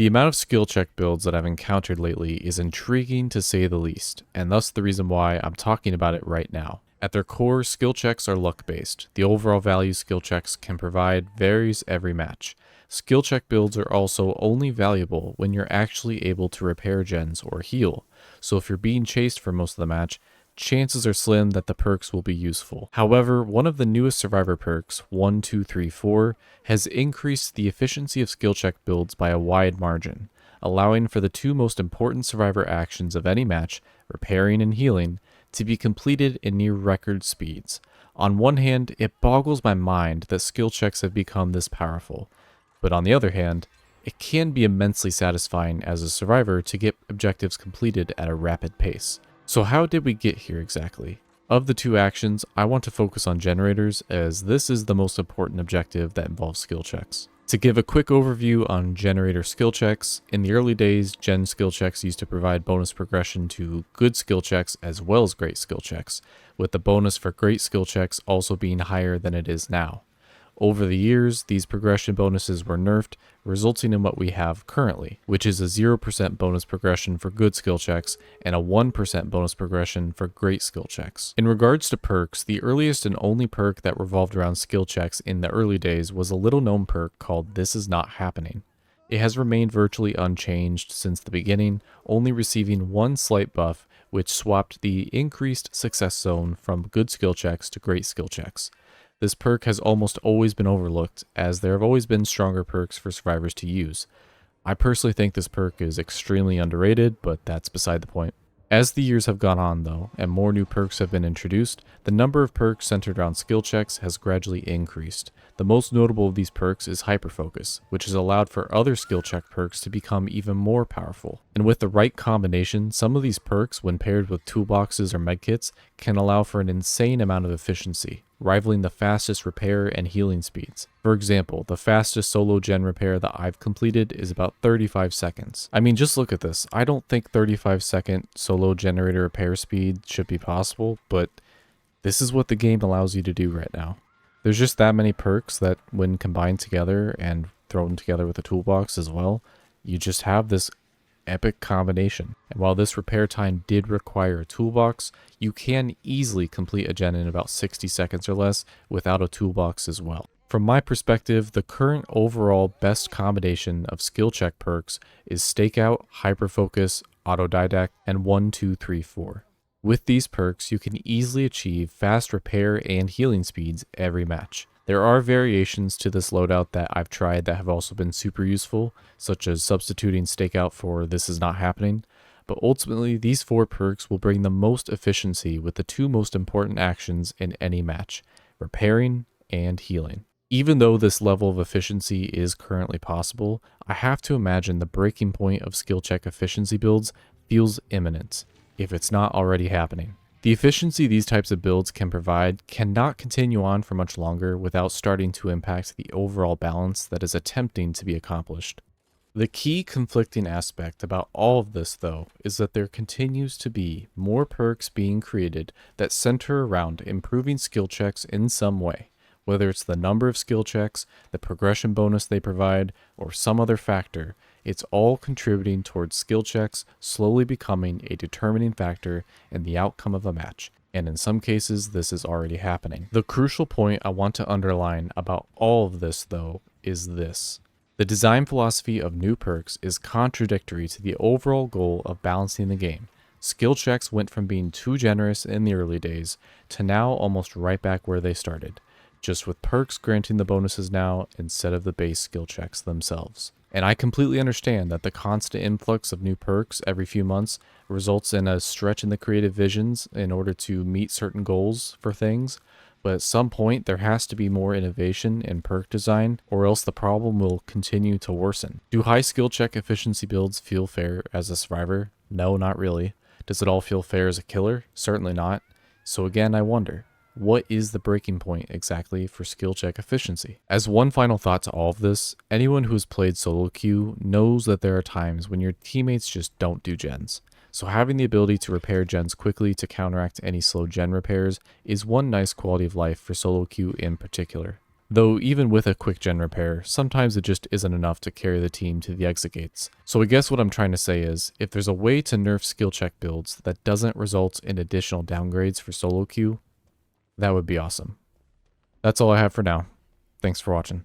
The amount of skill check builds that I've encountered lately is intriguing to say the least, and thus the reason why I'm talking about it right now. At their core, skill checks are luck-based. The overall value skill checks can provide varies every match. Skill check builds are also only valuable when you're actually able to repair gens or heal, so if you're being chased for most of the match, chances are slim that the perks will be useful. However, one of the newest survivor perks, 1, 2, 3, 4, has increased the efficiency of skill check builds by a wide margin, allowing for the two most important survivor actions of any match, repairing and healing, to be completed in near record speeds. On one hand, it boggles my mind that skill checks have become this powerful, but on the other hand, it can be immensely satisfying as a survivor to get objectives completed at a rapid pace. So how did we get here exactly? Of the two actions, I want to focus on generators as this is the most important objective that involves skill checks. To give a quick overview on generator skill checks, in the early days, gen skill checks used to provide bonus progression to good skill checks as well as great skill checks, with the bonus for great skill checks also being higher than it is now. Over the years, these progression bonuses were nerfed, resulting in what we have currently, which is a 0% bonus progression for good skill checks and a 1% bonus progression for great skill checks. In regards to perks, the earliest and only perk that revolved around skill checks in the early days was a little known perk called This Is Not Happening. It has remained virtually unchanged since the beginning, only receiving one slight buff, which swapped the increased success zone from good skill checks to great skill checks. This perk has almost always been overlooked, as there have always been stronger perks for survivors to use. I personally think this perk is extremely underrated, but that's beside the point. As the years have gone on though, and more new perks have been introduced, the number of perks centered around skill checks has gradually increased. The most notable of these perks is Hyperfocus, which has allowed for other skill check perks to become even more powerful. And with the right combination, some of these perks, when paired with toolboxes or medkits, can allow for an insane amount of efficiency, rivaling the fastest repair and healing speeds. For example, the fastest solo gen repair that I've completed is about 35 seconds. I mean, just look at this. I don't think 35-second solo generator repair speed should be possible, but this is what the game allows you to do right now. There's just that many perks that when combined together and thrown together with a toolbox as well, you just have this epic combination. And while this repair time did require a toolbox, you can easily complete a gen in about 60 seconds or less without a toolbox as well. From my perspective, the current overall best combination of skill check perks is Stakeout, Hyperfocus, Autodidact, and 1, 2, 3, 4. With these perks, you can easily achieve fast repair and healing speeds every match. There are variations to this loadout that I've tried that have also been super useful, such as substituting Stakeout for This Is Not Happening, but ultimately these 4 perks will bring the most efficiency with the 2 most important actions in any match, repairing and healing. Even though this level of efficiency is currently possible, I have to imagine the breaking point of skill check efficiency builds feels imminent, if it's not already happening. The efficiency these types of builds can provide cannot continue on for much longer without starting to impact the overall balance that is attempting to be accomplished. The key conflicting aspect about all of this, though, is that there continues to be more perks being created that center around improving skill checks in some way, whether it's the number of skill checks, the progression bonus they provide, or some other factor. It's all contributing towards skill checks slowly becoming a determining factor in the outcome of a match, and in some cases this is already happening. The crucial point I want to underline about all of this though is this. The design philosophy of new perks is contradictory to the overall goal of balancing the game. Skill checks went from being too generous in the early days to now almost right back where they started, just with perks granting the bonuses now instead of the base skill checks themselves. And I completely understand that the constant influx of new perks every few months results in a stretch in the creative visions in order to meet certain goals for things, but at some point there has to be more innovation in perk design, or else the problem will continue to worsen. Do high skill check efficiency builds feel fair as a survivor? No, not really. Does it all feel fair as a killer? Certainly not. So again, I wonder, what is the breaking point exactly for skill check efficiency? As one final thought to all of this, anyone who has played solo queue knows that there are times when your teammates just don't do gens. So having the ability to repair gens quickly to counteract any slow gen repairs is one nice quality of life for solo queue in particular. Though even with a quick gen repair, sometimes it just isn't enough to carry the team to the exit gates. So I guess what I'm trying to say is, if there's a way to nerf skill check builds that doesn't result in additional downgrades for solo queue, that would be awesome. That's all I have for now. Thanks for watching.